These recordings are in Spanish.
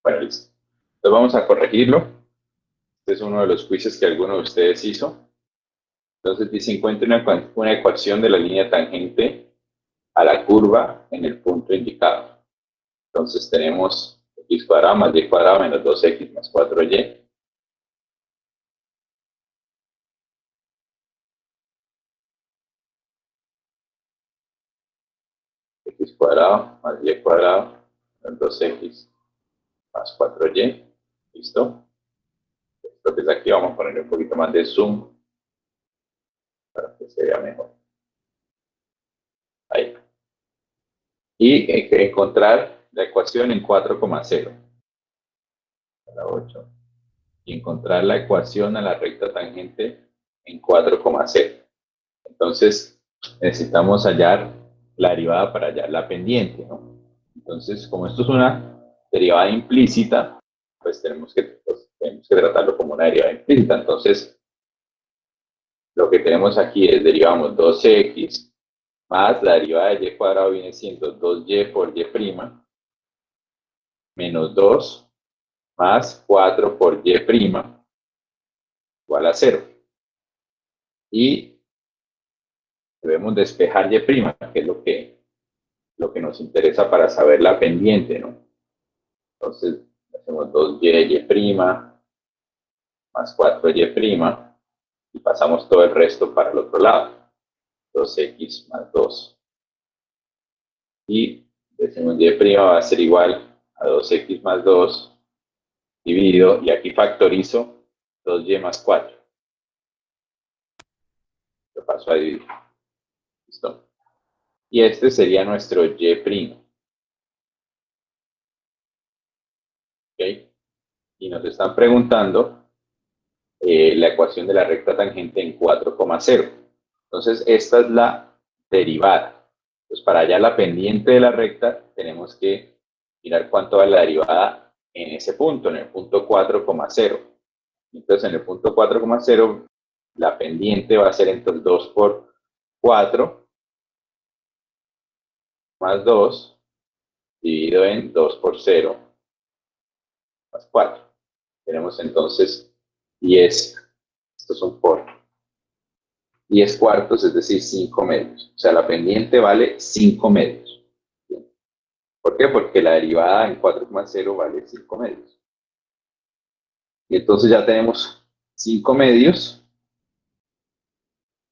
Bueno, listo. Entonces vamos a corregirlo. Este es uno de los quizzes que alguno de ustedes hizo. Entonces dice, encuentre una ecuación de la línea tangente a la curva en el punto indicado. Entonces tenemos x cuadrado más y cuadrado menos 2x más 4y. X cuadrado más y cuadrado menos 2x más 4y. ¿Listo? Entonces aquí vamos a poner un poquito más de zoom para que se vea mejor. Ahí. Y encontrar la ecuación en 4,0. La 8. Y encontrar la ecuación a la recta tangente en 4,0. Entonces, necesitamos hallar la derivada para hallar la pendiente, ¿no? Entonces, como esto es una derivada implícita, pues tenemos que tratarlo como una derivada implícita. Entonces, lo que tenemos aquí es, derivamos 2x más la derivada de y cuadrado viene siendo 2y por y' menos 2 más 4 por y' igual a 0. Y debemos despejar y', que es lo que nos interesa para saber la pendiente, ¿no? Entonces, hacemos 2y' más 4y' y pasamos todo el resto para el otro lado. 2x más 2. Y decimos y' va a ser igual a 2x más 2 dividido, y aquí factorizo 2y más 4. Lo paso a dividir. ¿Listo? Y este sería nuestro y'. ¿Ok? Y nos están preguntando la ecuación de la recta tangente en 4,0. Entonces, esta es la derivada. Entonces, para hallar la pendiente de la recta, tenemos que mirar cuánto va la derivada en ese punto, en el punto 4,0. Entonces, en el punto 4,0, la pendiente va a ser entonces 2 por 4 más 2 dividido en 2 por 0 más 4. Tenemos entonces 10, estos son por 10 cuartos, es decir, 5 medios. O sea, la pendiente vale 5 medios. ¿Por qué? Porque la derivada en 4,0 vale 5 medios. Y entonces ya tenemos 5 medios.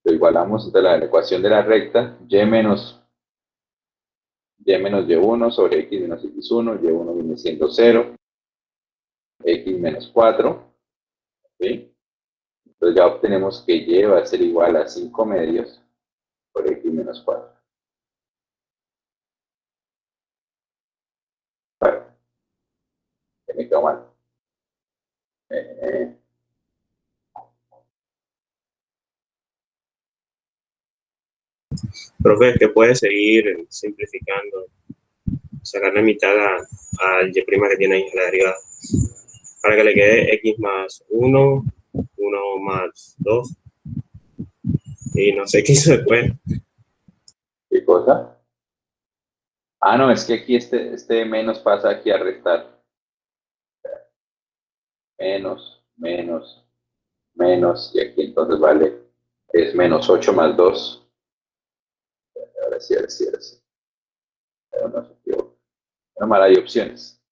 Lo igualamos entre la ecuación de la recta, y menos y1 sobre x menos x1, y1 viene siendo 0, x menos 4. ¿Sí? Entonces ya obtenemos que y va a ser igual a 5 medios por x menos 4. Bueno, me quedó mal. Profe, es que puede seguir simplificando, sacar la mitad al y' que tiene ahí en la derivada, para que le quede x más 1, 1 más 2, y no sé qué hizo después. ¿Qué cosa? Ah, no, es que aquí este menos pasa aquí a restar. Menos, y aquí entonces vale, es menos 8 más 2. Ahora sí. Pero no se equivoca. No, mal, hay opciones.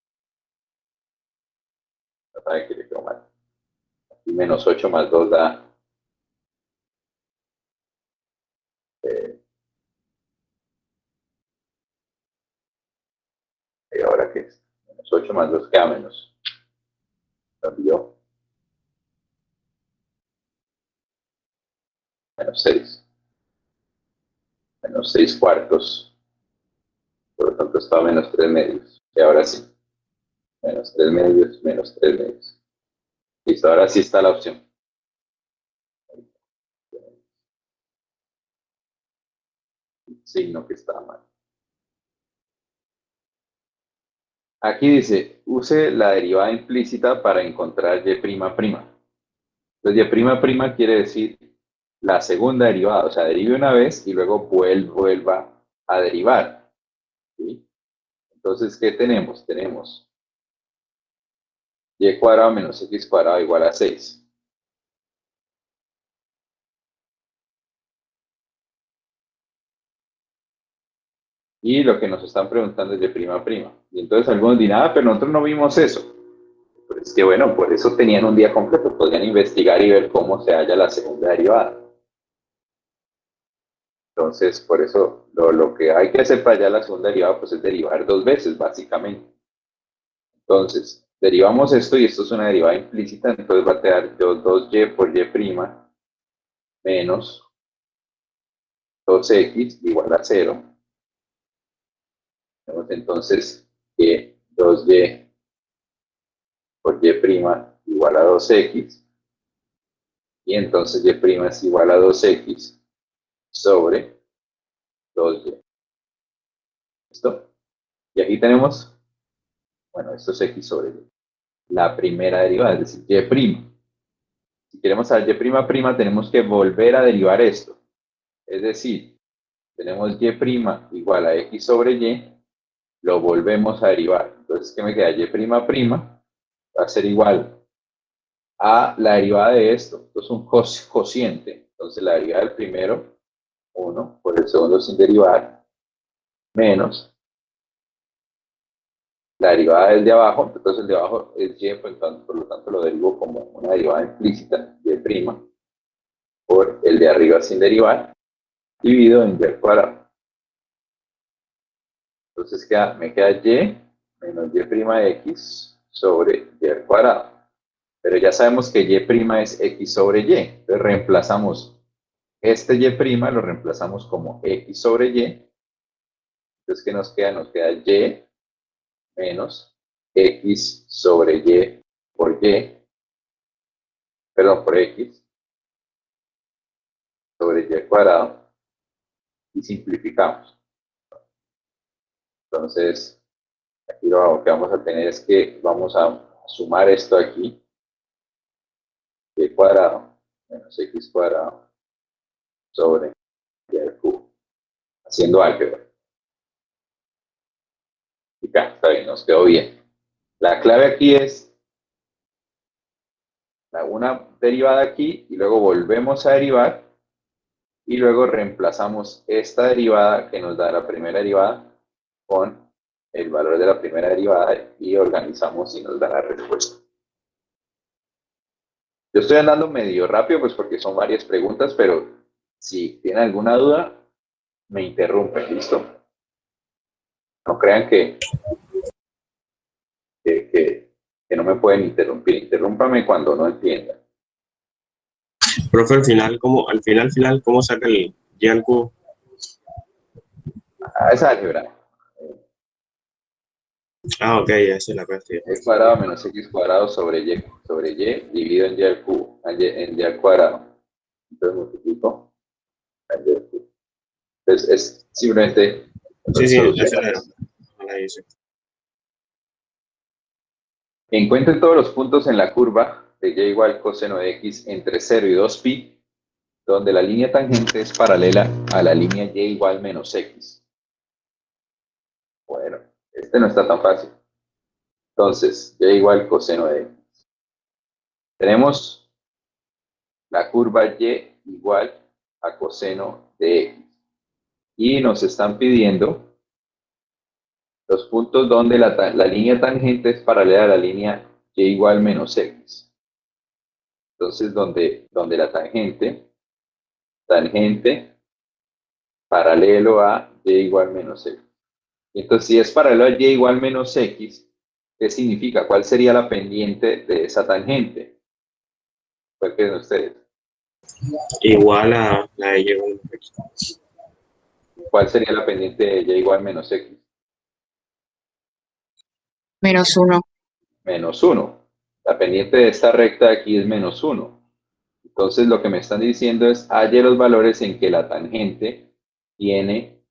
No sabe que le quedó mal. Aquí menos 8 más 2 da ahora qué es. Menos 8 más 2 queda menos. Cambió. Menos 6. Menos 6 cuartos. Por lo tanto está menos 3 medios. Y ahora sí. Menos 3 medios, menos 3 medios. Listo, ahora sí está la opción. Signo que está mal. Aquí dice, use la derivada implícita para encontrar y''. Entonces, y' quiere decir la segunda derivada, o sea, derive una vez y luego vuelva a derivar. ¿Sí? Entonces, ¿qué tenemos? Tenemos y cuadrado menos x cuadrado igual a 6. Y lo que nos están preguntando es de prima prima. Y entonces algunos dirán, pero nosotros no vimos eso. Pero es que bueno, por eso tenían un día completo, podrían investigar y ver cómo se halla la segunda derivada. Entonces, por eso lo que hay que hacer para hallar la segunda derivada, pues es derivar dos veces, básicamente. Entonces, derivamos esto y esto es una derivada implícita, entonces va a quedar 2y por y' menos 2x igual a 0. Tenemos entonces que 2y por y' igual a 2x, y entonces y' es igual a 2x sobre 2y. ¿Listo? Y aquí tenemos, bueno, esto es x sobre y. La primera derivada, es decir, y'. Si queremos saber y', tenemos que volver a derivar esto. Es decir, tenemos y' igual a x sobre y, lo volvemos a derivar. Entonces, ¿qué me queda? Y'' va a ser igual a la derivada de esto. Esto es un cociente. Entonces, la derivada del primero, 1, por el segundo sin derivar, menos la derivada del de abajo. Entonces, el de abajo es y, por lo tanto, lo derivo como una derivada implícita, y', por el de arriba sin derivar, dividido en y al cuadrado. Entonces me queda y menos y'(x) sobre y al cuadrado. Pero ya sabemos que y' es x sobre y. Entonces reemplazamos este y', lo reemplazamos como x sobre y. Entonces, ¿qué nos queda? Nos queda y menos x sobre y por y, perdón, por x sobre y al cuadrado, y simplificamos. Entonces, aquí lo que vamos a tener es que vamos a sumar esto aquí, y cuadrado menos x cuadrado sobre y al cubo, haciendo álgebra. Y ya, está bien, nos quedó bien. La clave aquí es una derivada aquí y luego volvemos a derivar y luego reemplazamos esta derivada que nos da la primera derivada con el valor de la primera derivada y organizamos y nos da la respuesta. Yo estoy andando medio rápido pues porque son varias preguntas, pero si tienen alguna duda, me interrumpen, ¿listo? No crean que no me pueden interrumpir. Interrúmpame cuando no entiendan. Profe, al final, ¿cómo saca el y al cubo? Es álgebra. Ah, ok, ya sé la cuestión. Y cuadrado menos x cuadrado sobre y dividido en y al cubo, en y al cuadrado. Entonces multiplico a y al cubo. Entonces es simplemente Sí, eso solucionar. la hice. Encuentren todos los puntos en la curva de y igual coseno de x entre 0 y 2pi, donde la línea tangente es paralela a la línea y igual menos x. Bueno, este no está tan fácil. Entonces, y igual coseno de x. Tenemos la curva y igual a coseno de x. Y nos están pidiendo los puntos donde la línea tangente es paralela a la línea y igual menos x. Entonces, donde la tangente paralelo a y igual menos x. Entonces, si es paralelo a y igual menos x, ¿qué significa? ¿Cuál sería la pendiente de esa tangente? ¿Cuál creen ustedes? Igual a la de y igual a x. ¿Cuál sería la pendiente de y igual menos x? -1. Menos 1. La pendiente de esta recta de aquí es menos 1. Entonces, lo que me están diciendo es, halle los valores en que la tangente tiene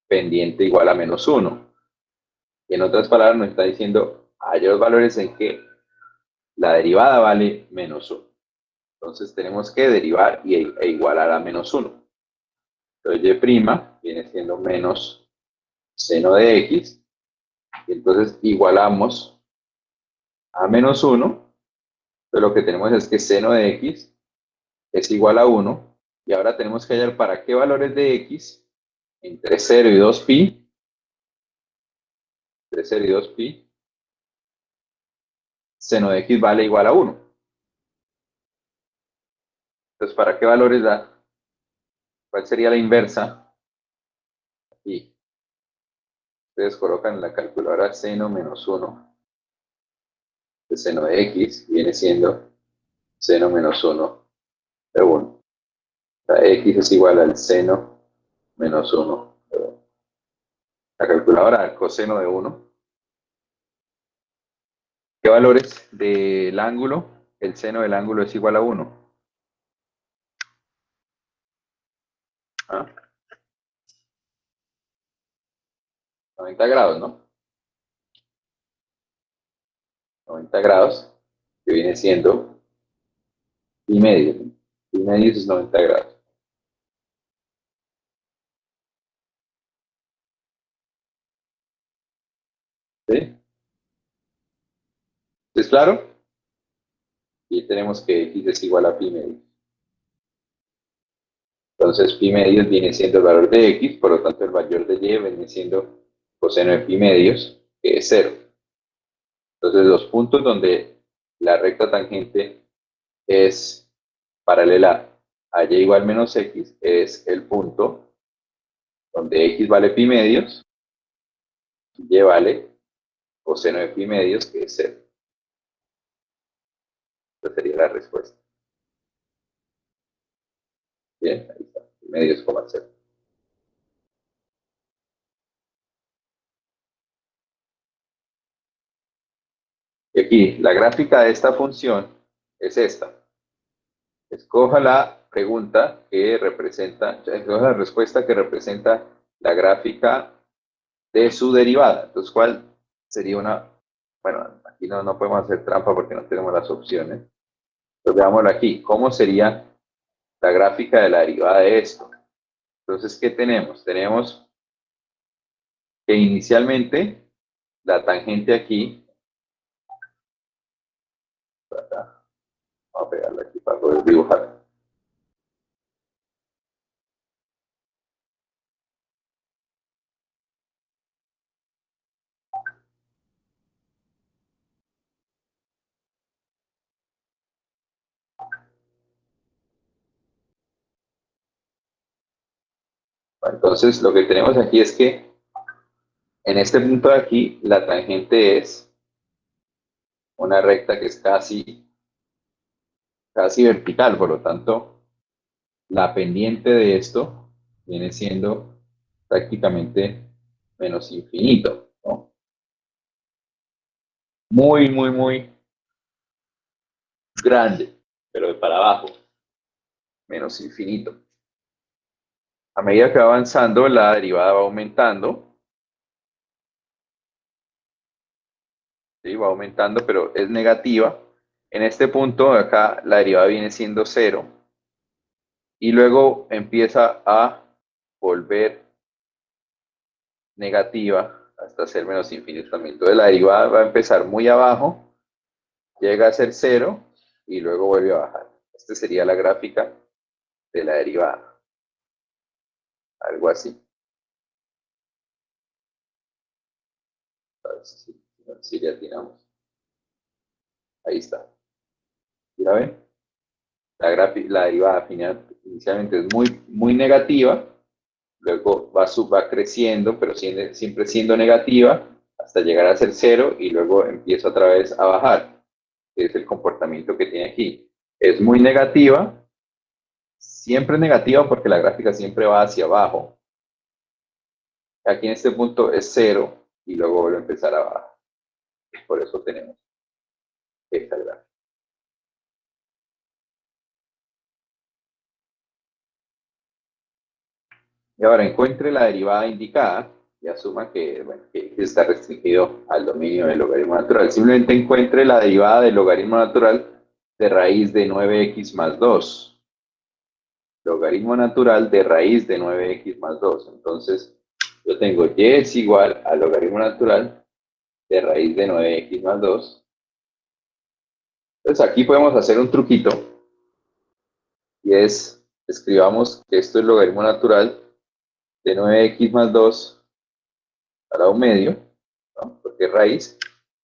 pendiente igual a menos 1. Y en otras palabras, nos está diciendo, halle los valores en que la derivada vale menos 1. Entonces, tenemos que derivar e igualar a menos 1. Entonces, y' viene siendo menos seno de x. Y entonces, igualamos a menos 1. Entonces lo que tenemos es que seno de x es igual a 1. Y ahora tenemos que hallar para qué valores de x entre 0 y 2pi. Entre 0 y 2pi. Seno de x vale igual a 1. Entonces, ¿para qué valores da? ¿Cuál sería la inversa? Aquí. Ustedes colocan en la calculadora seno menos 1. El seno de x viene siendo seno menos 1 de 1. La x es igual al seno menos 1 de 1. La calculadora, el coseno de 1. ¿Qué valores del ángulo? El seno del ángulo es igual a 1. ¿Ah? 90 grados, ¿no? 90 grados, que viene siendo pi medio, ¿no? Pi medio es 90 grados. ¿Sí? ¿Es claro? Y tenemos que x es igual a pi medio. Entonces, pi medios viene siendo el valor de x, por lo tanto, el valor de y viene siendo coseno de pi medios, que es 0. Entonces, los puntos donde la recta tangente es paralela a y igual menos x es el punto donde x vale pi medios, y vale coseno de pi medios, que es 0. Esa sería la respuesta. Bien, ahí está, pi medios, 0. Y aquí, la gráfica de esta función es esta. Escoja la pregunta que representa, escoja la respuesta que representa la gráfica de su derivada. Entonces, ¿cuál sería una? Bueno, aquí no podemos hacer trampa porque no tenemos las opciones. Entonces, veámoslo aquí. ¿Cómo sería la gráfica de la derivada de esto? Entonces, ¿qué tenemos? Tenemos que inicialmente la tangente aquí, vamos a pegarla aquí para poder dibujar. Entonces, lo que tenemos aquí es que en este punto de aquí, la tangente es una recta que es casi vertical, por lo tanto, la pendiente de esto viene siendo prácticamente menos infinito, ¿no? Muy, muy, muy grande, pero de para abajo, menos infinito. A medida que va avanzando, la derivada va aumentando, ¿sí? Va aumentando, pero es negativa. En este punto, acá, la derivada viene siendo 0, y luego empieza a volver negativa hasta ser menos infinito también. Entonces la derivada va a empezar muy abajo, llega a ser 0 y luego vuelve a bajar. Esta sería la gráfica de la derivada. Algo así. A ver si le atinamos. Ahí está. ¿Ya ven? La derivada final inicialmente es muy, muy negativa, luego va creciendo, pero siempre siendo negativa, hasta llegar a ser 0 y luego empieza otra vez a bajar. Es el comportamiento que tiene aquí. Es muy negativa, siempre negativa porque la gráfica siempre va hacia abajo. Aquí en este punto es 0 y luego vuelve a empezar a bajar. Por eso tenemos esta gráfica. Y ahora encuentre la derivada indicada y asuma que, bueno, que está restringido al dominio del logaritmo natural. Simplemente encuentre la derivada del logaritmo natural de raíz de 9x más 2. Logaritmo natural de raíz de 9x más 2. Entonces, yo tengo y es igual al logaritmo natural de raíz de 9x más 2. Entonces aquí podemos hacer un truquito y es, escribamos que esto es logaritmo natural de 9x más 2 a la 1 medio, ¿no? Porque es raíz,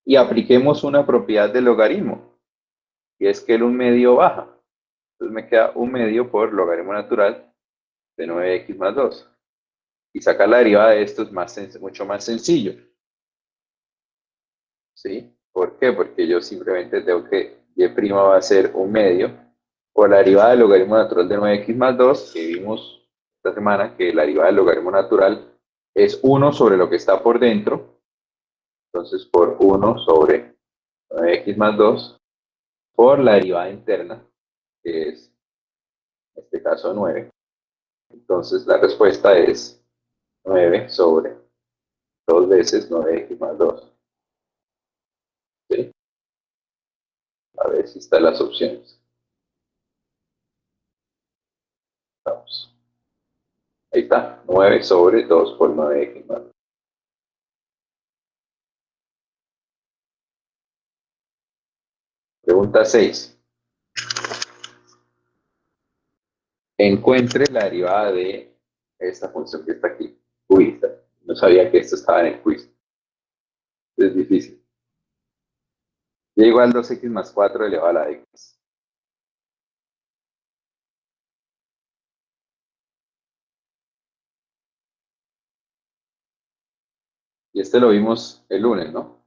y apliquemos una propiedad del logaritmo, y es que el 1 medio baja. Entonces me queda 1 medio por logaritmo natural de 9x más 2. Y sacar la derivada de esto es mucho más sencillo. ¿Sí? ¿Por qué? Porque yo simplemente tengo que y' va a ser 1 medio por la derivada del logaritmo natural de 9x más 2, que vimos esta semana que la derivada del logaritmo natural es 1 sobre lo que está por dentro. Entonces, por 1 sobre 9x más 2 por la derivada interna, que es, en este caso, 9. Entonces, la respuesta es 9 sobre 2 veces 9x más 2. ¿Sí? A ver si están las opciones. Vamos. Ahí está, 9 sobre 2 por 9x más 2. Pregunta 6. Encuentre la derivada de esta función que está aquí. Uy, no sabía que esto estaba en el quiz. Es difícil. Y igual 2x más 4 elevado a la x. Y este lo vimos el lunes, ¿no?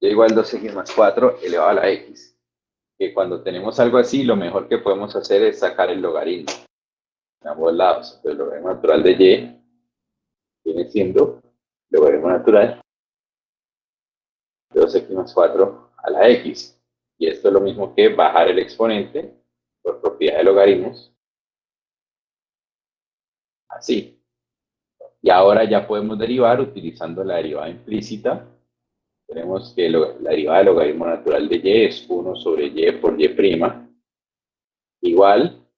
Y igual 2x más 4 elevado a la x. Que cuando tenemos algo así, lo mejor que podemos hacer es sacar el logaritmo en ambos lados. Entonces, el logaritmo natural de y viene siendo logaritmo natural de 2x más 4 a la x. Y esto es lo mismo que bajar el exponente por propiedad de logaritmos. Así. Y ahora ya podemos derivar utilizando la derivada implícita. Tenemos que la derivada del logaritmo natural de y es 1 sobre y por y', igual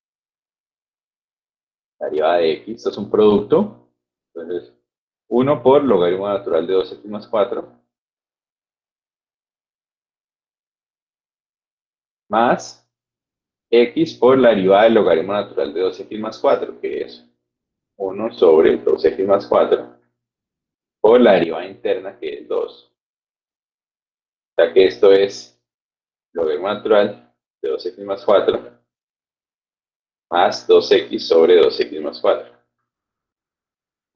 la derivada de x, esto es un producto, entonces 1 por logaritmo natural de 2x más 4, más x por la derivada del logaritmo natural de 2x más 4, que es 1 sobre 2x más 4, por la derivada interna, que es 2. O sea que esto es logaritmo natural de 2x más 4, más 2x sobre 2x más 4.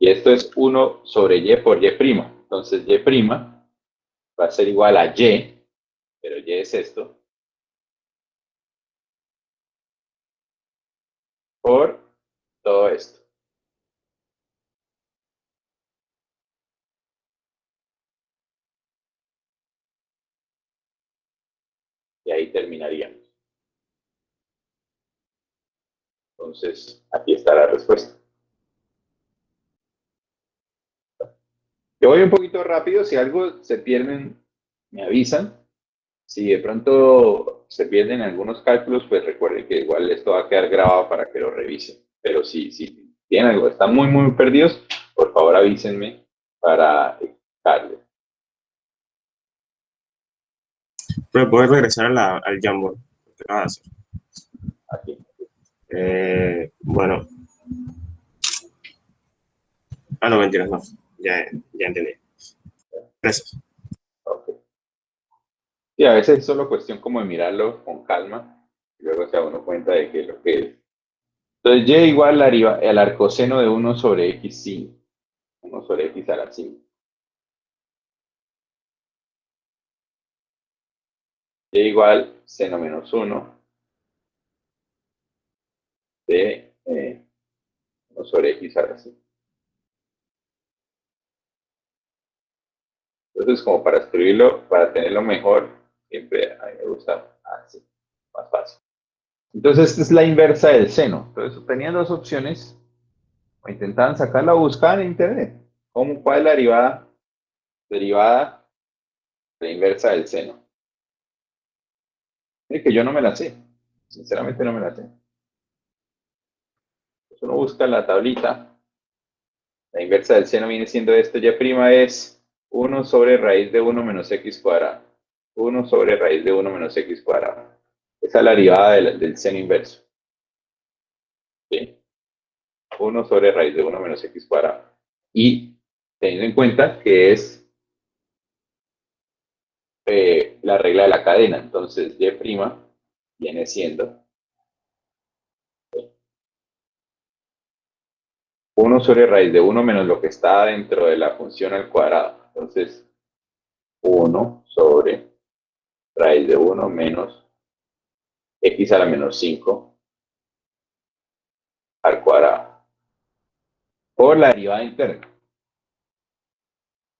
Y esto es 1 sobre y por y'. Entonces y' va a ser igual a y, pero y es esto, por todo esto. Y ahí terminaríamos. Entonces, aquí está la respuesta. Yo voy un poquito rápido, si algo se pierden, me avisan. Si de pronto se pierden algunos cálculos, pues recuerden que igual esto va a quedar grabado para que lo revisen. Pero si tienen algo, están muy, muy perdidos, por favor avísenme para explicarles. Pero puedes regresar al Jamboard. ¿Qué vas a hacer? Aquí. Bueno. Ah, no, mentiras, no. Ya entendí. Gracias. Okay. Sí, a veces es solo cuestión como de mirarlo con calma y luego se da uno cuenta de que lo que es. Entonces, y igual al arcoseno de 1 sobre x, 5. 1 sobre x a la 5. Y igual seno menos 1 de 1 sobre x a la 5. Entonces, como para escribirlo, para tenerlo mejor, siempre a mí me gusta así, más fácil. Entonces, esta es la inversa del seno. Entonces, tenían dos opciones, o intentaban sacarla o buscaban en internet. ¿Cuál es la derivada? Derivada de la inversa del seno. Es que yo no me la sé. Sinceramente no me la sé. Entonces, uno busca en la tablita. La inversa del seno viene siendo esto. Y' es 1 sobre raíz de 1 menos x cuadrado. 1 sobre raíz de 1 menos x cuadrado. Esa es la derivada del seno inverso. ¿Sí? 1 sobre raíz de 1 menos x cuadrado. Y teniendo en cuenta que es la regla de la cadena, entonces y' viene siendo 1 sobre raíz de 1 menos lo que está dentro de la función al cuadrado. Entonces, 1 sobre raíz de 1 menos x a la menos 5 al cuadrado. Por la derivada interna.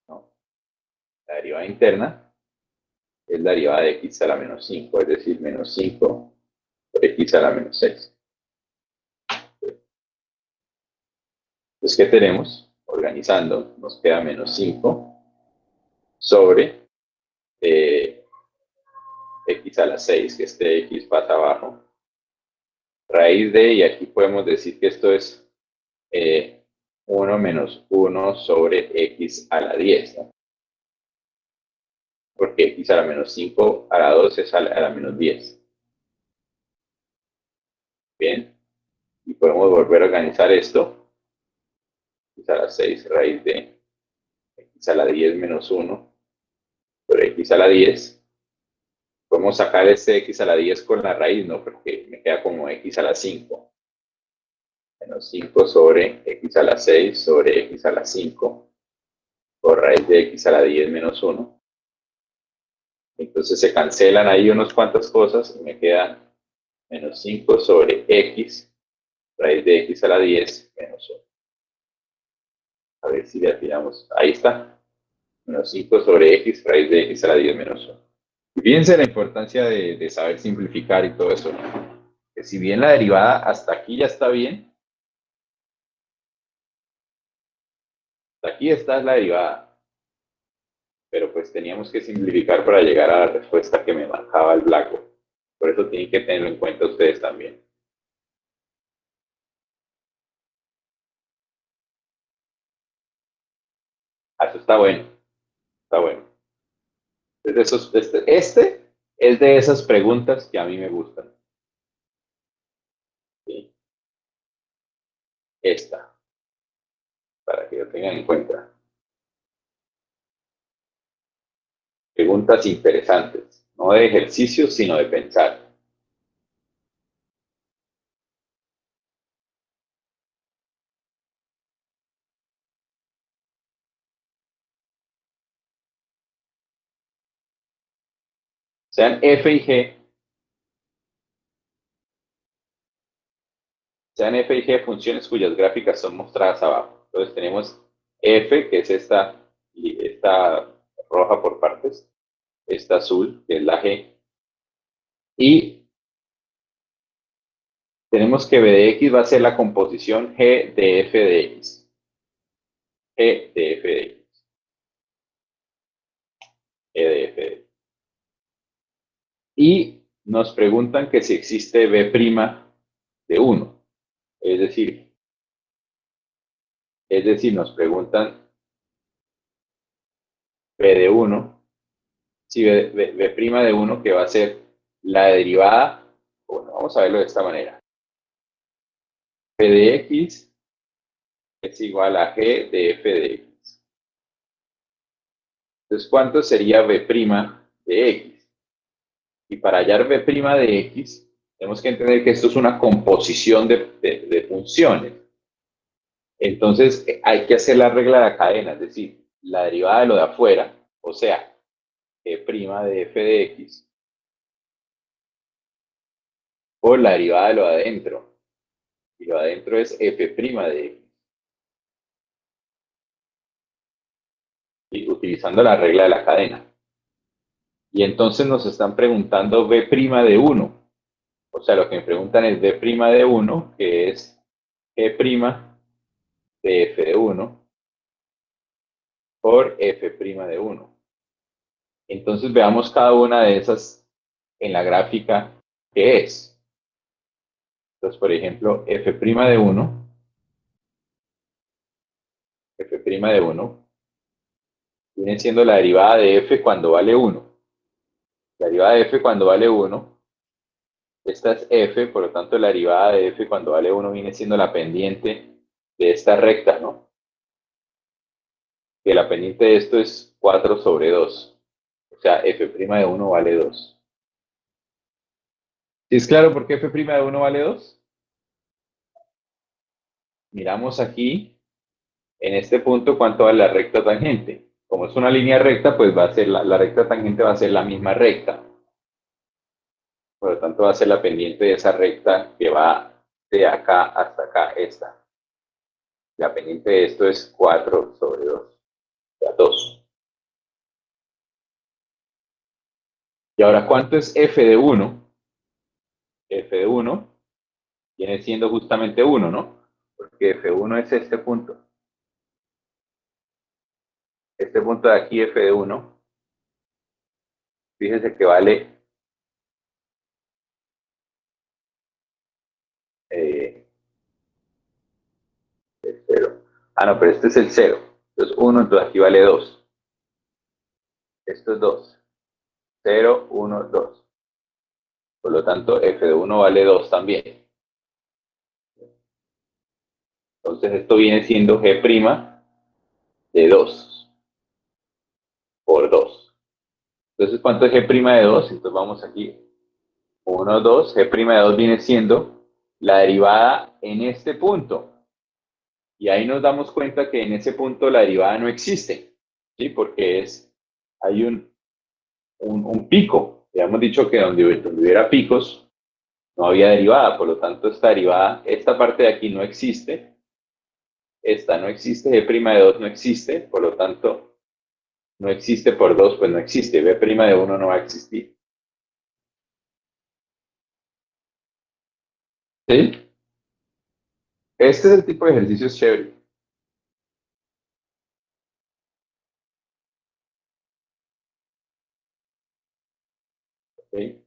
¿No? La derivada interna es la derivada de x a la menos 5, es decir, menos 5 por x a la menos 6. Entonces, ¿qué tenemos? Organizando, nos queda menos 5 sobre x a la 6, que este x pasa abajo, raíz de, y aquí podemos decir que esto es 1 menos 1 sobre x a la 10, ¿no? Porque x a la menos 5 a la 2 es a la menos 10. Bien, y podemos volver a organizar esto, x a la 6 raíz de x a la 10 menos 1 sobre x a la 10. Podemos sacar este x a la 10 con la raíz, ¿no? Porque me queda como x a la 5. Menos 5 sobre x a la 6 sobre x a la 5 por raíz de x a la 10 menos 1. Entonces se cancelan ahí unas cuantas cosas y me queda menos 5 sobre x raíz de x a la 10 menos 1. A ver si le tiramos. Ahí está. Menos 5 sobre x raíz de x a la 10 menos 1. Fíjense la importancia de saber simplificar y todo eso, ¿no? Que si bien la derivada hasta aquí ya está bien, hasta aquí está la derivada, pero pues teníamos que simplificar para llegar a la respuesta que me marcaba el blanco. Por eso tienen que tenerlo en cuenta ustedes también. Eso está bueno, está bueno. Este es de esas preguntas que a mí me gustan. ¿Sí? Esta, para que lo tengan en cuenta. Preguntas interesantes, no de ejercicios, sino de pensar. Sean F y G, sean F y G funciones cuyas gráficas son mostradas abajo. Entonces tenemos F, que es esta roja por partes, esta azul, que es la G, y tenemos que B de X va a ser la composición G de F de X. G de F de X. G de F de X. Y nos preguntan que si existe B' de 1. Es decir, nos preguntan B de 1, si B' de 1, que va a ser la derivada, bueno, vamos a verlo de esta manera. P de X es igual a G de F de X. Entonces, ¿cuánto sería B' de X? Y para hallar B' de X, tenemos que entender que esto es una composición de funciones. Entonces, hay que hacer la regla de la cadena, es decir, la derivada de lo de afuera, o sea, G' de F de X, por la derivada de lo de adentro. Y lo de adentro es F' de X. Y utilizando la regla de la cadena. Y entonces nos están preguntando B' de 1. O sea, lo que me preguntan es B' de 1, que es G' de F de 1 por F' de 1. Entonces veamos cada una de esas en la gráfica que es. Entonces, por ejemplo, F' de 1, F' de 1, viene siendo la derivada de F cuando vale 1. La derivada de f cuando vale 1. Esta es f, por lo tanto la derivada de f cuando vale 1 viene siendo la pendiente de esta recta, ¿no? Que la pendiente de esto es 4 sobre 2. O sea, f' de 1 vale 2. ¿Sí es claro por qué f' de 1 vale 2? Miramos aquí, en este punto, cuánto vale la recta tangente. Como es una línea recta, pues va a ser la recta tangente va a ser la misma recta. Por lo tanto, va a ser la pendiente de esa recta que va de acá hasta acá, esta. La pendiente de esto es 4 sobre 2. O sea, 2. Y ahora, ¿cuánto es f de 1? F de 1 viene siendo justamente 1, ¿no? Porque F1 es este punto. Este punto de aquí, F de 1, fíjese que vale 0. Ah, no, pero este es el 0. Entonces 1, entonces aquí vale 2. Esto es 2. 0, 1, 2. Por lo tanto, F de 1 vale 2 también. Entonces esto viene siendo G' de 2 por 2. Entonces, ¿cuánto es G' de 2? Entonces vamos aquí. 1, 2. G' de 2 viene siendo la derivada en este punto. Y ahí nos damos cuenta que en ese punto la derivada no existe, ¿sí? Porque hay un pico. Ya hemos dicho que donde hubiera picos no había derivada, por lo tanto esta derivada, esta parte de aquí no existe, esta no existe, G' de 2 no existe, por lo tanto no existe por 2, pues no existe, B' de 1 no va a existir. ¿Sí? Este es el tipo de ejercicios chévere. ¿Sí?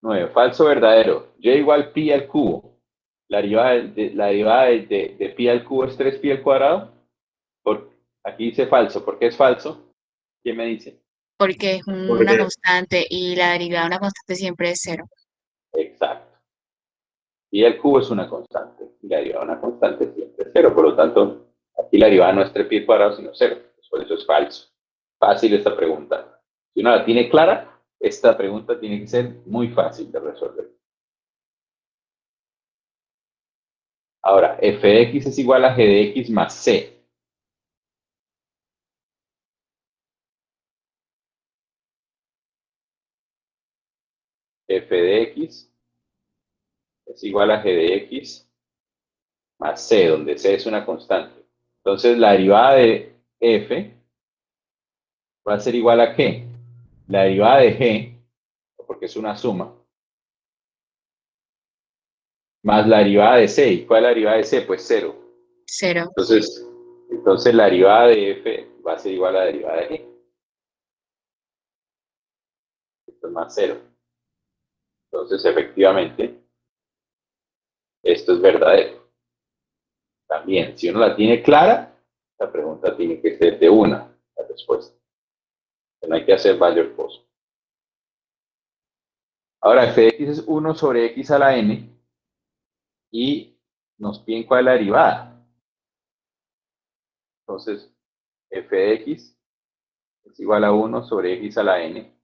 9. Falso verdadero. Y igual pi al cubo. La derivada de pi al cubo es 3 pi al cuadrado. Aquí dice falso. ¿Por qué es falso? ¿Quién me dice? porque es una Porque, constante y la derivada de una constante siempre es cero. Exacto. Pi al cubo es una constante. Y la derivada de una constante siempre es 0. Por lo tanto, aquí la derivada no es 3 pi al cuadrado, sino 0. Por eso es falso. Fácil esta pregunta. Si uno la tiene clara, esta pregunta tiene que ser muy fácil de resolver. Ahora, f de x es igual a g de x más c. F de x es igual a g de x más c, donde c es una constante. Entonces, la derivada de f va a ser igual a qué? La derivada de g, porque es una suma, más la derivada de c. ¿Y cuál es la derivada de c? Pues 0. Cero. Entonces la derivada de f va a ser igual a la derivada de g. Esto es más 0. Entonces, efectivamente, esto es verdadero. También, si uno la tiene clara, la pregunta tiene que ser de una, la respuesta. No hay que hacer mayor cosa. Ahora, f de x es 1 sobre x a la n y nos piden cuál es la derivada. Entonces, f de x es igual a 1 sobre x a la n.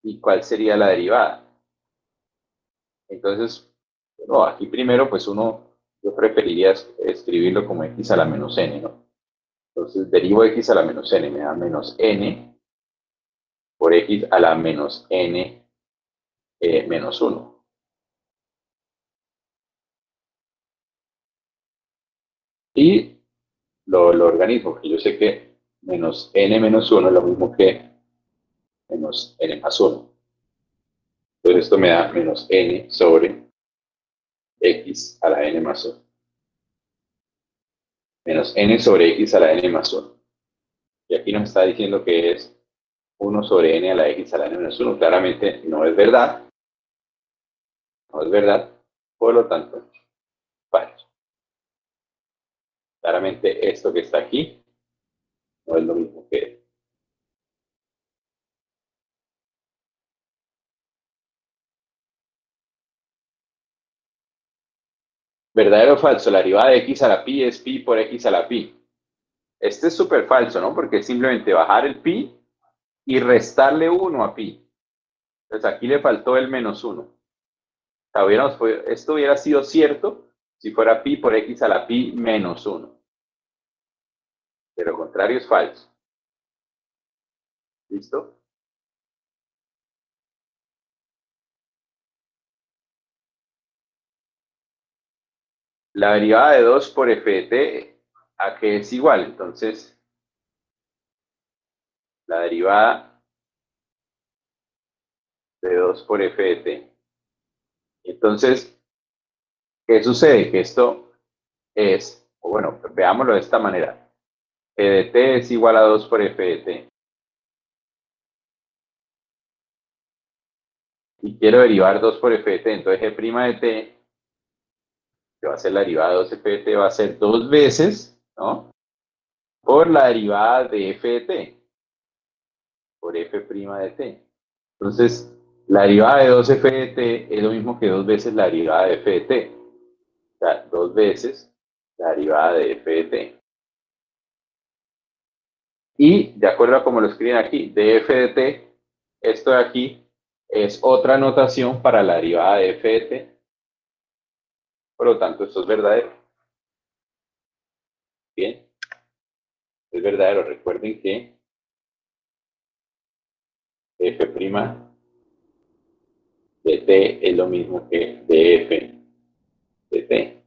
¿Y cuál sería la derivada? Entonces, no, aquí primero, pues yo preferiría escribirlo como x a la menos n, ¿no? Entonces, derivo x a la menos n, me da menos n por x a la menos n menos 1. Y lo organizo, porque yo sé que menos n menos 1 es lo mismo que menos n más 1. Entonces esto me da menos n sobre x a la n más 1. Menos n sobre x a la n más 1. Y aquí nos está diciendo que es 1 sobre n a la x a la n menos 1. Claramente no es verdad. No es verdad. Por lo tanto, Claramente esto que está aquí no es lo mismo que esto. ¿Verdadero o falso? La derivada de x a la pi es pi por x a la pi. Este es súper falso, ¿no? Porque es simplemente bajar el pi y restarle 1 a pi. Entonces aquí le faltó el menos 1. O sea, esto hubiera sido cierto si fuera pi por x a la pi menos 1. De lo contrario es falso. ¿Listo? La derivada de 2 por f de t, ¿a qué es igual? Entonces, la derivada de 2 por f de t. Entonces, ¿qué sucede? Que esto es, o bueno, veámoslo de esta manera. F de t es igual a 2 por f de t. Y quiero derivar 2 por f de t. Entonces, g' de t, que va a ser la derivada de 2 f de t, va a ser 2 veces, ¿no? Por la derivada de f de t, por f' de t. Entonces, la derivada de 2f de t es lo mismo que 2 veces la derivada de f de t. O sea, 2 veces la derivada de f de t. Y, de acuerdo a como lo escriben aquí, de f de t, esto de aquí es otra notación para la derivada de f de t. Por lo tanto, esto es verdadero. Bien, es verdadero. Recuerden que f' de t es lo mismo que df de t.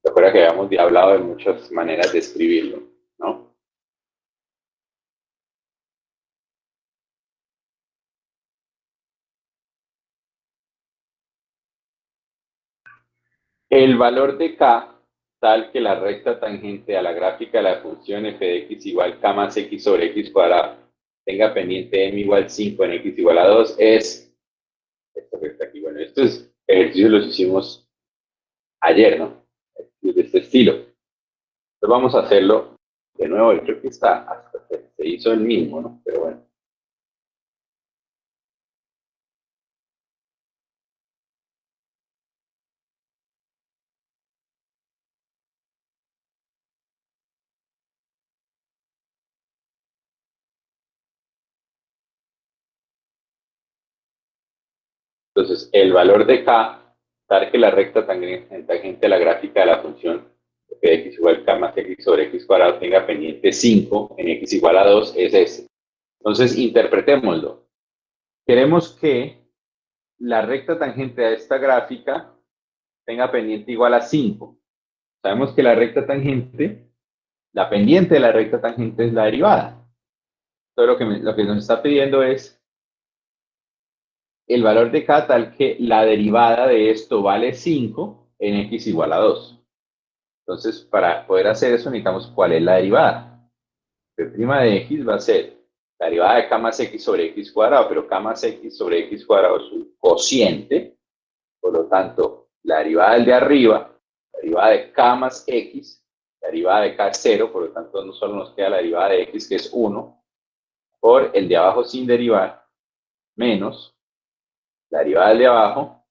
Recuerda que habíamos hablado de muchas maneras de escribirlo, ¿no? El valor de k tal que la recta tangente a la gráfica de la función f de x igual k más x sobre x cuadrado tenga pendiente m igual 5 en x igual a 2 es esto que está aquí. Bueno, estos ejercicios los hicimos ayer, ¿no? De este estilo. Entonces vamos a hacerlo de nuevo. Yo creo que hasta se hizo el mismo, ¿no? Pero bueno. Entonces, el valor de k, tal que la recta tangente a la gráfica de la función f de x igual k más x sobre x cuadrado tenga pendiente 5 en x igual a 2 es ese. Entonces, interpretémoslo. Queremos que la recta tangente a esta gráfica tenga pendiente igual a 5. Sabemos que la recta tangente, la pendiente de la recta tangente es la derivada. Entonces, lo que nos está pidiendo es el valor de k tal que la derivada de esto vale 5 en x igual a 2. Entonces, para poder hacer eso necesitamos cuál es la derivada. F' de x va a ser la derivada de k más x sobre x cuadrado, pero k más x sobre x cuadrado es un cociente, por lo tanto, la derivada del de arriba, la derivada de k más x, la derivada de k es 0, por lo tanto, no solo nos queda la derivada de x, que es 1, por el de abajo sin derivar, menos la derivada del de abajo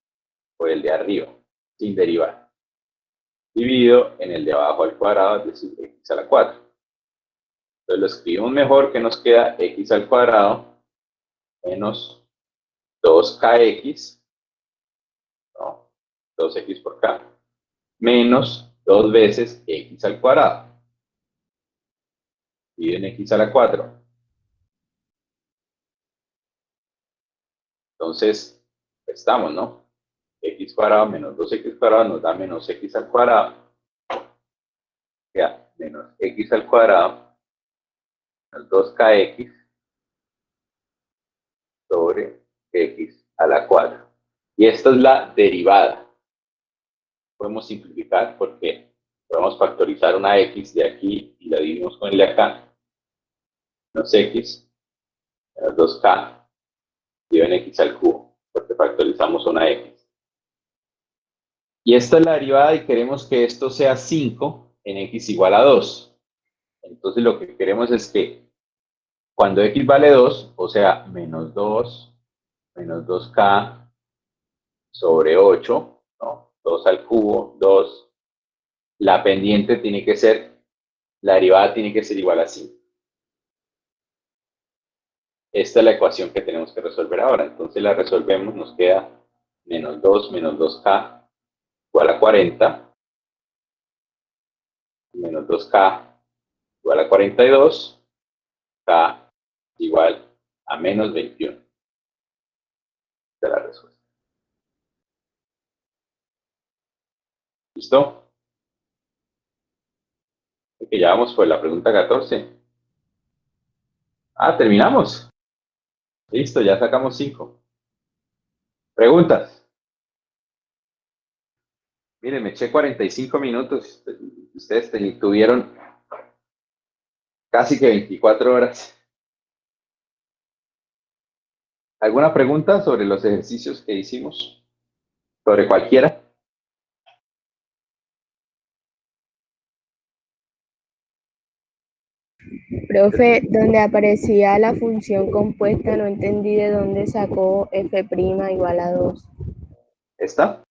por el de arriba, sin derivar, dividido en el de abajo al cuadrado, es decir, x a la 4. Entonces lo escribimos mejor, que nos queda x al cuadrado menos 2kx, ¿no? 2x por k, menos 2 veces x al cuadrado, dividido en x a la 4. Entonces, estamos, ¿no? X cuadrado menos 2x cuadrado nos da menos x al cuadrado, queda menos x al cuadrado menos 2kx sobre x a la 4. Y esta es la derivada. Podemos simplificar porque podemos factorizar una x de aquí y la dividimos con el de acá. Menos x menos 2k dividido en x al cubo, porque factorizamos una x. Y esta es la derivada y queremos que esto sea 5 en x igual a 2. Entonces lo que queremos es que cuando x vale 2, o sea, menos 2k sobre 8, ¿no? 2 al cubo, 2, la pendiente tiene que ser, la derivada tiene que ser igual a 5. Esta es la ecuación que tenemos que resolver ahora. Entonces la resolvemos, nos queda menos 2k igual a 40, menos 2k igual a 42, k igual a menos 21. Esta es la respuesta. ¿Listo? Que ya vamos por la pregunta 14. Ah, terminamos. Listo, ya sacamos 5. ¿Preguntas? Miren, me eché 45 minutos. Ustedes tuvieron casi que 24 horas. ¿Alguna pregunta sobre los ejercicios que hicimos? ¿Sobre cualquiera? Profe, donde aparecía la función compuesta, no entendí de dónde sacó f' igual a 2. ¿Esta?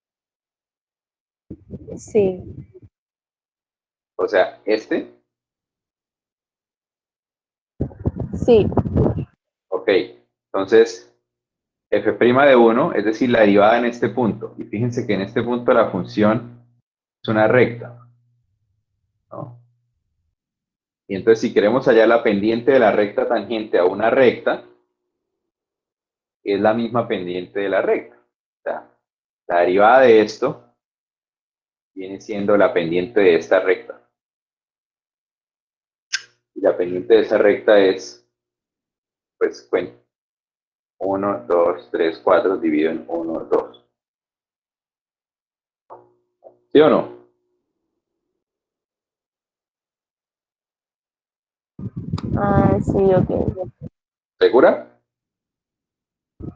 Sí, O sea, este. sí, Ok. Entonces, f' de 1, es decir, la derivada en este punto. Y fíjense que en este punto la función es una recta, ¿no? Y entonces, si queremos hallar la pendiente de la recta tangente a una recta, es la misma pendiente de la recta. O sea, la derivada de esto viene siendo la pendiente de esta recta. Y la pendiente de esa recta es, pues, 1, 2, 3, 4, dividido en 1, 2. ¿Sí o no? sí, ok. ¿Segura?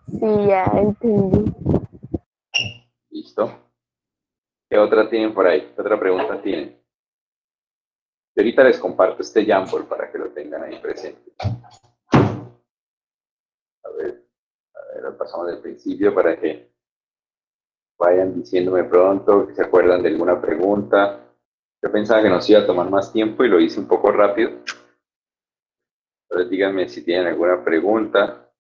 Sí, ya entendí. Listo. ¿Qué otra tienen por ahí? ¿Qué otra pregunta tienen? Y ahorita les comparto este Jamboard para que lo tengan ahí presente. A ver, lo pasamos del principio para que vayan diciéndome pronto, que se acuerdan de alguna pregunta. Yo pensaba que nos iba a tomar más tiempo y lo hice un poco rápido. Entonces díganme si tienen alguna pregunta.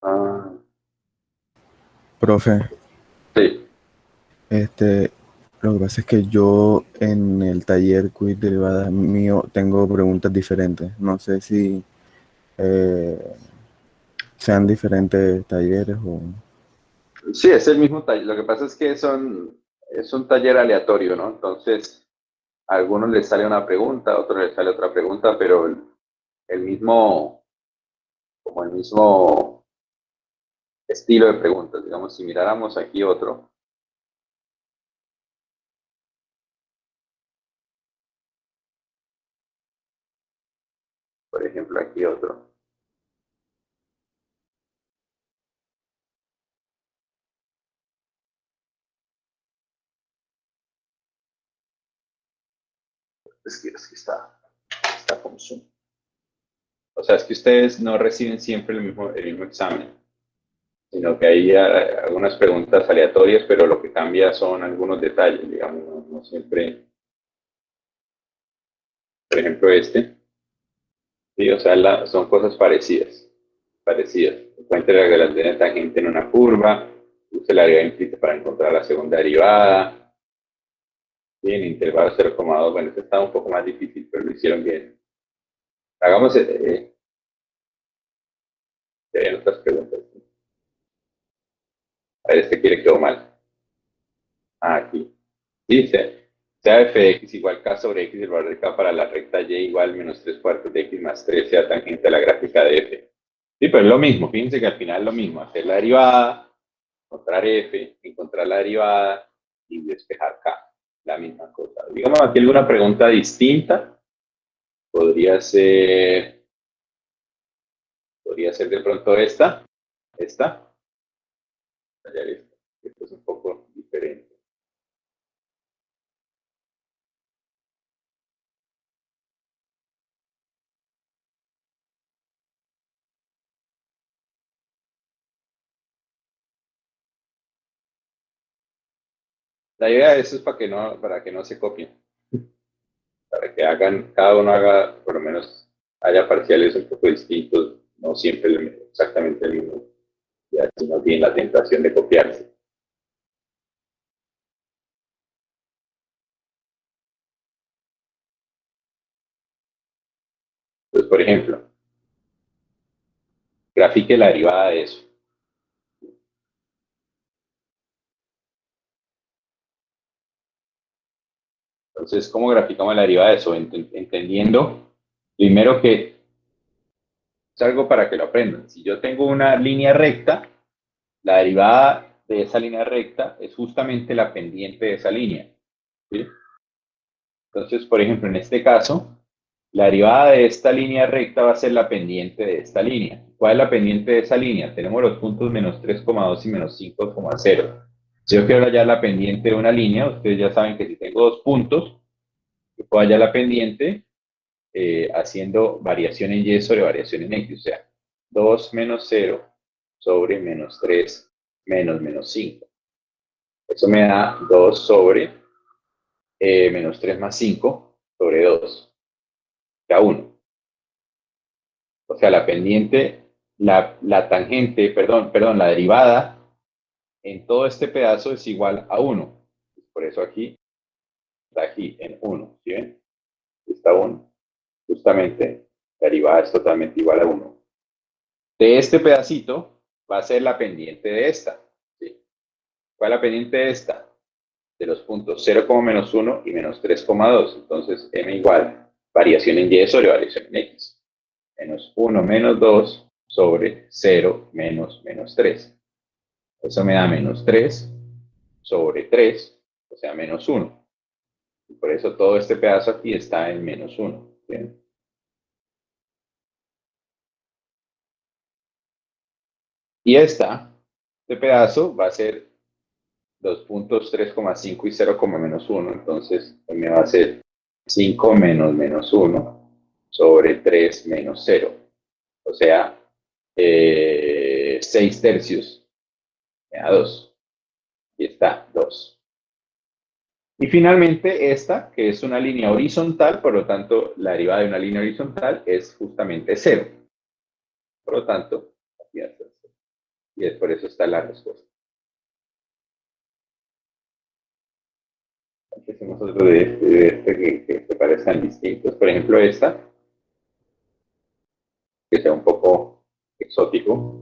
Ah, Profe, sí. lo que pasa es que yo en el taller quiz derivadas mío tengo preguntas diferentes. No sé si sean diferentes talleres o... Sí, es el mismo taller. Lo que pasa es que es un taller aleatorio, ¿no? Entonces, a algunos les sale una pregunta, a otros les sale otra pregunta, pero el mismo, como el mismo estilo de preguntas. Digamos, si miráramos aquí otro. Por ejemplo, aquí otro. Es que está como Zoom. O sea, es que ustedes no reciben siempre el mismo examen, sino que hay algunas preguntas aleatorias, pero lo que cambia son algunos detalles, digamos, no siempre, por ejemplo, este, ¿sí? O sea, son cosas parecidas. Encuentre la grandeza de tangente en una curva, use la derivada implícita para encontrar la segunda derivada, bien, intervalo 0,2, bueno, este está un poco más difícil, pero lo hicieron bien. Hagamos, hay otras preguntas. A ver, este quiere quedó mal. Ah, aquí. Dice, sea f de x igual k sobre x, el valor de k para la recta y igual menos 3 cuartos de x más 3 sea tangente a la gráfica de f. Sí, pero es lo mismo, fíjense que al final es lo mismo, hacer la derivada, encontrar f, encontrar la derivada y despejar k, la misma cosa. Digamos aquí alguna pregunta distinta, podría ser de pronto esta, Esto es un poco diferente. La idea de eso es para que no se copien, para que cada uno haga, por lo menos, haya parciales un poco distintos, no siempre exactamente el mismo, y así no tienen la tentación de copiarse. Entonces, por ejemplo, grafique la derivada de eso. Entonces, ¿cómo graficamos la derivada de eso? Entendiendo, primero que es algo para que lo aprendan. Si yo tengo una línea recta, la derivada de esa línea recta es justamente la pendiente de esa línea, ¿sí? Entonces, por ejemplo, en este caso, la derivada de esta línea recta va a ser la pendiente de esta línea. ¿Cuál es la pendiente de esa línea? Tenemos los puntos menos 3,2 y menos 5,0. Si yo quiero hallar la pendiente de una línea, ustedes ya saben que si tengo dos puntos, yo puedo hallar la pendiente haciendo variación en y sobre variación en x. O sea, 2 menos 0 sobre menos 3 menos 5. Eso me da 2 sobre menos 3 más 5 sobre 2. Da 1. O sea, la pendiente, la tangente, perdón, la derivada en todo este pedazo es igual a 1. Por eso aquí, está aquí en 1. ¿Sí ven? Está 1. Justamente, la derivada es totalmente igual a 1. De este pedacito va a ser la pendiente de esta. ¿Sí? ¿Cuál es la pendiente de esta? De los puntos 0, menos 1 y menos 3,2. Entonces, m igual variación en y sobre variación en x. Menos 1 menos 2 sobre 0 menos 3. Eso me da menos 3 sobre 3, o sea, menos 1. Y por eso todo este pedazo aquí está en menos 1. ¿Bien? Y este pedazo va a ser los puntos 3,5 y 0, menos 1. Entonces, me va a ser 5 menos 1 sobre 3 menos 0. O sea, 6 tercios. Me da 2. Y está 2. Y finalmente esta, que es una línea horizontal, por lo tanto, la derivada de una línea horizontal es justamente 0. Por lo tanto, aquí está 0. Y por eso está la respuesta. Empecemos otro de este que parezcan distintos. Por ejemplo, esta, que sea un poco exótico.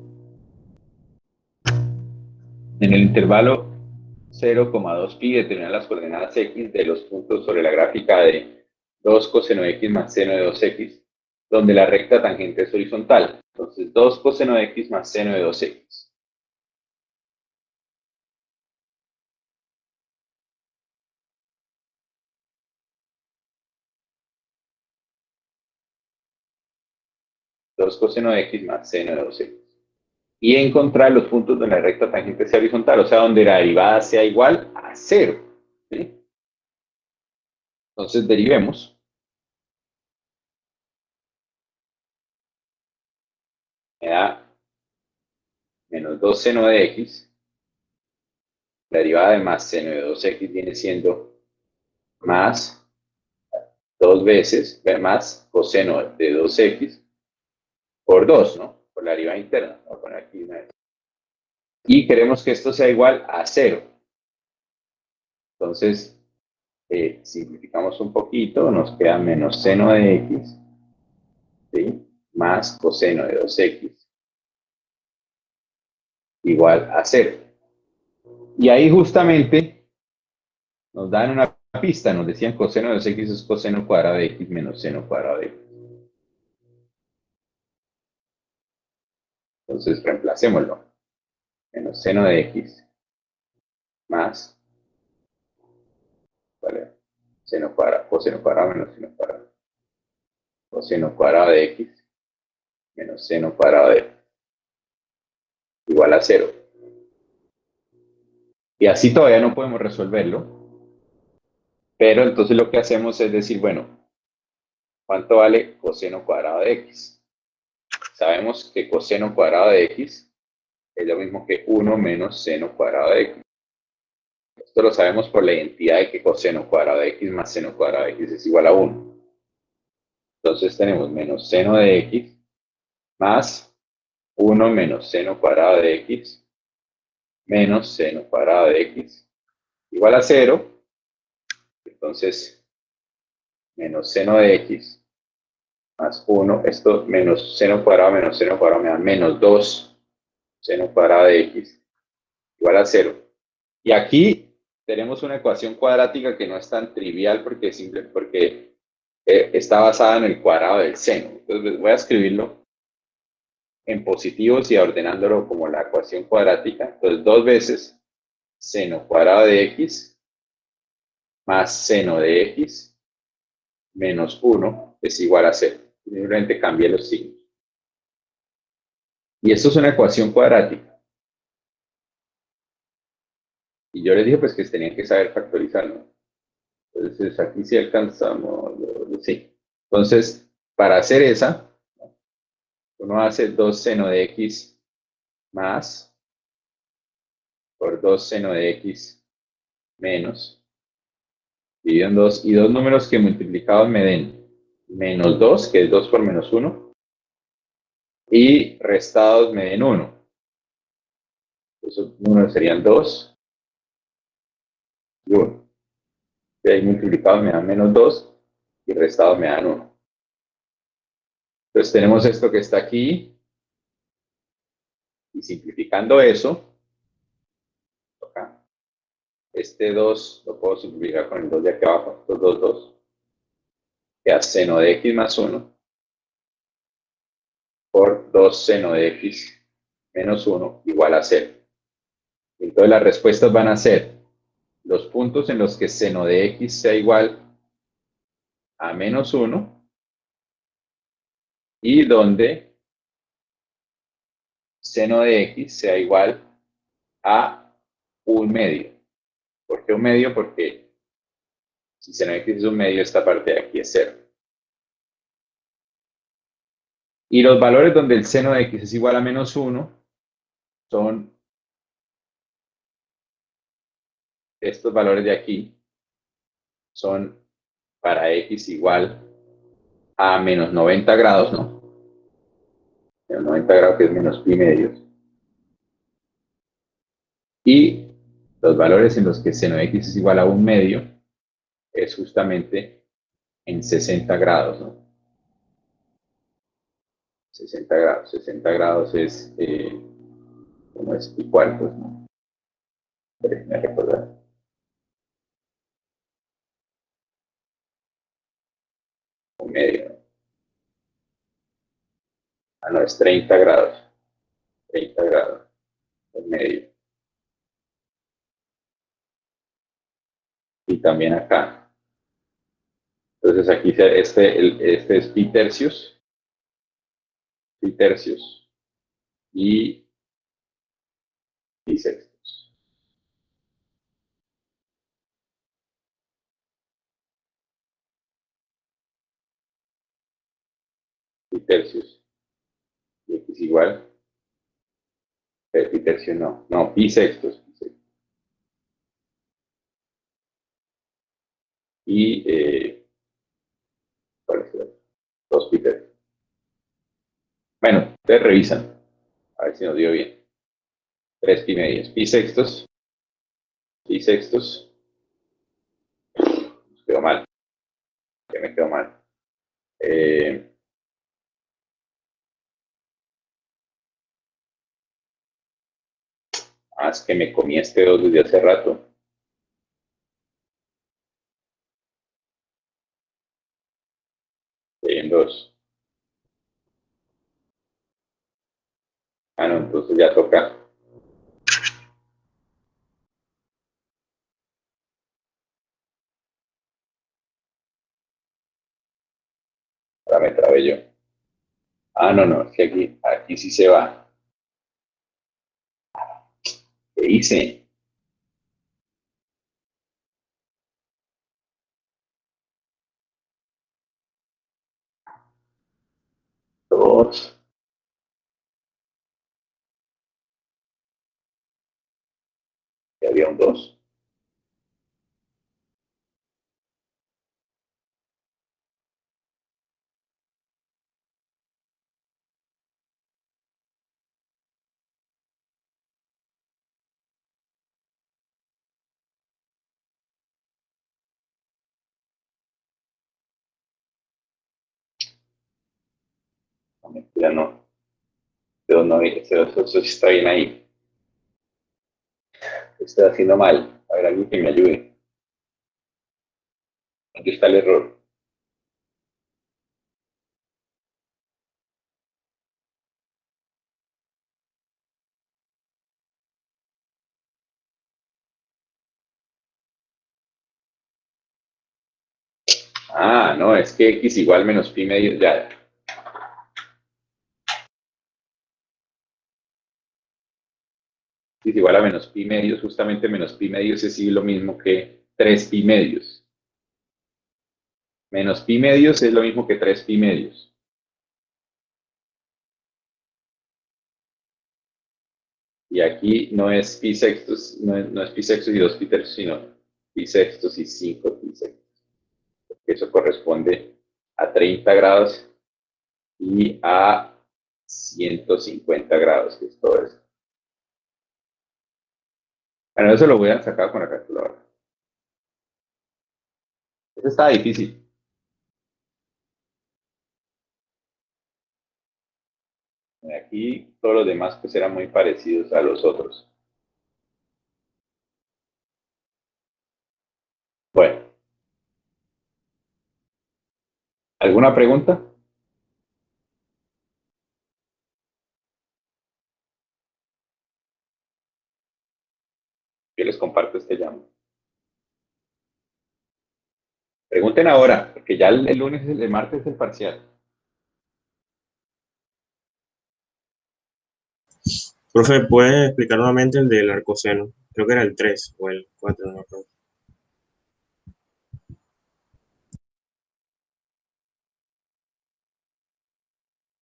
En el intervalo 0,2 pi determinar las coordenadas x de los puntos sobre la gráfica de 2 coseno de x más seno de 2x, donde la recta tangente es horizontal. Entonces, 2 coseno de x más seno de 2x. Dos coseno de x más seno de 2x. Y encontrar los puntos donde la recta tangente sea horizontal, o sea, donde la derivada sea igual a 0. ¿Sí? Entonces, derivemos. Me da menos 2 seno de x. La derivada de más seno de 2x viene siendo más 2 veces, más coseno de 2x por 2, ¿no? Por la derivada interna. Voy a poner aquí una vez. Y queremos que esto sea igual a 0. Entonces, simplificamos un poquito, nos queda menos seno de x, ¿sí? Más coseno de 2x igual a 0. Y ahí justamente nos dan una pista, nos decían coseno de 2x es coseno cuadrado de x menos seno cuadrado de x. Entonces, reemplacémoslo. Menos seno de x más, ¿vale? Seno cuadrado, coseno cuadrado menos seno cuadrado. Coseno cuadrado de x menos seno cuadrado de x igual a 0. Y así todavía no podemos resolverlo, pero entonces lo que hacemos es decir, bueno, ¿cuánto vale coseno cuadrado de x? Sabemos que coseno cuadrado de x es lo mismo que 1 menos seno cuadrado de x. Esto lo sabemos por la identidad de que coseno cuadrado de x más seno cuadrado de x es igual a 1. Entonces tenemos menos seno de x más 1 menos seno cuadrado de x menos seno cuadrado de x igual a 0. Entonces, menos seno de x más 1, esto menos seno cuadrado me da menos 2 seno cuadrado de x igual a 0. Y aquí tenemos una ecuación cuadrática que no es tan trivial porque está basada en el cuadrado del seno. Entonces voy a escribirlo en positivos y ordenándolo como la ecuación cuadrática. Entonces 2 veces seno cuadrado de x más seno de x menos 1 es igual a 0. Simplemente cambié los signos. Y esto es una ecuación cuadrática. Y yo les dije pues que tenían que saber factorizarlo. Entonces aquí sí alcanzamos, sí. Entonces, para hacer esa, uno hace 2 seno de x más por 2 seno de x menos, dividido en 2, y dos números que multiplicados me den menos 2, que es 2 por menos 1, y restados me den 1. Esos números serían 2 y 1. Y ahí multiplicados me dan menos 2 y restados me dan 1. Entonces tenemos esto que está aquí, y simplificando eso, acá, este 2 lo puedo simplificar con el 2 de aquí abajo, estos 2, 2, queda seno de x más 1 por 2 seno de x menos 1 igual a 0. Entonces las respuestas van a ser los puntos en los que seno de x sea igual a menos 1 y donde seno de x sea igual a un medio. ¿Por qué un medio? Porque si seno de x es un medio, esta parte de aquí es 0. Y los valores donde el seno de x es igual a menos 1 son estos valores de aquí, son para x igual a menos 90 grados, ¿no? Menos 90 grados que es menos pi medios. Y los valores en los que seno de x es igual a un medio es justamente en 60 grados, ¿no? 60 grados. 60 grados es, ¿cómo es? Pi cuartos, ¿no? Déjenme recordar. Un medio, ¿no? Ah, no, es 30 grados. 30 grados. Un medio. Y también acá. Entonces aquí este es pi tercios. Pi tercios. Y pi sextos. Pi tercios. Y x igual. Pi tercios no. No, pi sextos. Y ¿cuál es el otro? 2 pi tercios. Bueno, ustedes revisan. A ver si nos dio bien. 3 pi medios. Pi sextos. Pi sextos. Nos quedó mal. Que me quedó mal. Es que me comí este 2 desde hace rato. En 2. Ah, no, entonces ya toca. Ahora me trabé yo. Ah, no, no, es que aquí sí se va. ¿Qué hice? 2. Y había un 2. No, mentira, no. Pero no, eso sí está bien ahí. Estoy haciendo mal. A ver, alguien que me ayude. ¿Dónde está el error? Ah, no, es que x igual menos pi medios, ya. X igual a menos pi medios, justamente menos pi medios es lo mismo que 3 pi medios. Menos pi medios es lo mismo que 3 pi medios. Y aquí no es pi sextos, no es pi sextos y 2 pi tercios, sino pi sextos y 5 pi sextos. Eso corresponde a 30 grados y a 150 grados, que es todo eso. Bueno, eso lo voy a sacar con la calculadora. Eso está difícil. Aquí todos los demás pues eran muy parecidos a los otros. Bueno, ¿alguna pregunta? Yo les comparto este llamo. Pregunten ahora, porque ya el lunes, el martes es el parcial. Profe, ¿puede explicar nuevamente el del arcoseno? Creo que era el 3 o el 4, no me acuerdo.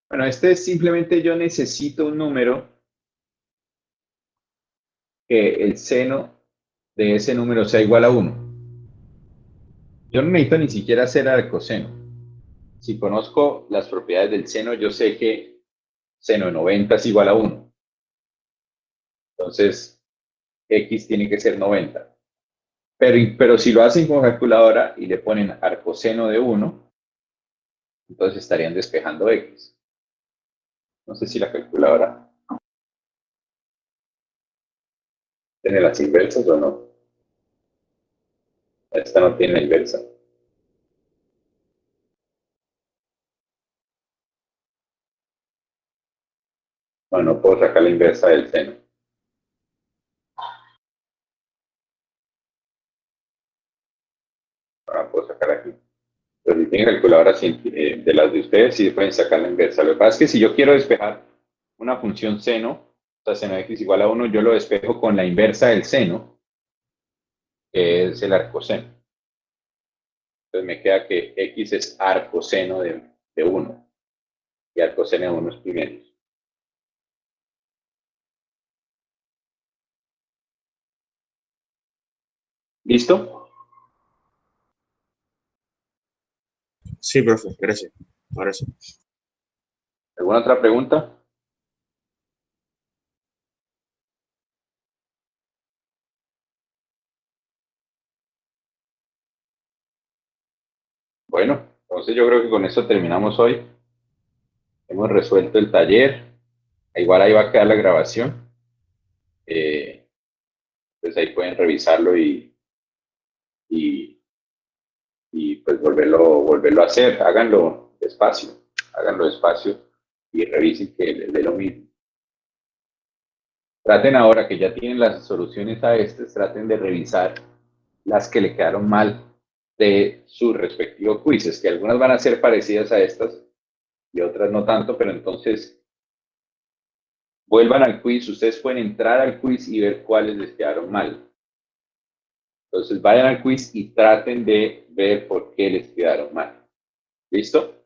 Bueno, este es simplemente yo necesito un número que el seno de ese número sea igual a 1. Yo no necesito ni siquiera hacer arcoseno. Si conozco las propiedades del seno, yo sé que seno de 90 es igual a 1. Entonces, x tiene que ser 90. Pero si lo hacen con calculadora y le ponen arcoseno de 1, entonces estarían despejando x. No sé si la calculadora tiene las inversas o no. Esta no tiene la inversa. Bueno, no puedo sacar la inversa del seno. Ahora puedo sacar aquí. Pero si tienen calculadoras de las de ustedes, sí pueden sacar la inversa. Lo que pasa es que si yo quiero despejar una función seno, o sea, seno de x igual a 1, yo lo despejo con la inversa del seno, que es el arcoseno. Entonces me queda que x es arcoseno de 1. Y arcoseno de 1 es pi medios. ¿Listo? Sí, profe, gracias. Ahora sí. ¿Alguna otra pregunta? Bueno, entonces yo creo que con esto terminamos hoy. Hemos resuelto el taller. Igual ahí va a quedar la grabación. Pues ahí pueden revisarlo y pues volverlo a hacer. Háganlo despacio y revisen que les dé lo mismo. Traten ahora que ya tienen las soluciones a estas, traten de revisar las que le quedaron mal de sus respectivos quizzes, que algunas van a ser parecidas a estas y otras no tanto, pero entonces vuelvan al quiz, ustedes pueden entrar al quiz y ver cuáles les quedaron mal. Entonces vayan al quiz y traten de ver por qué les quedaron mal. ¿Listo?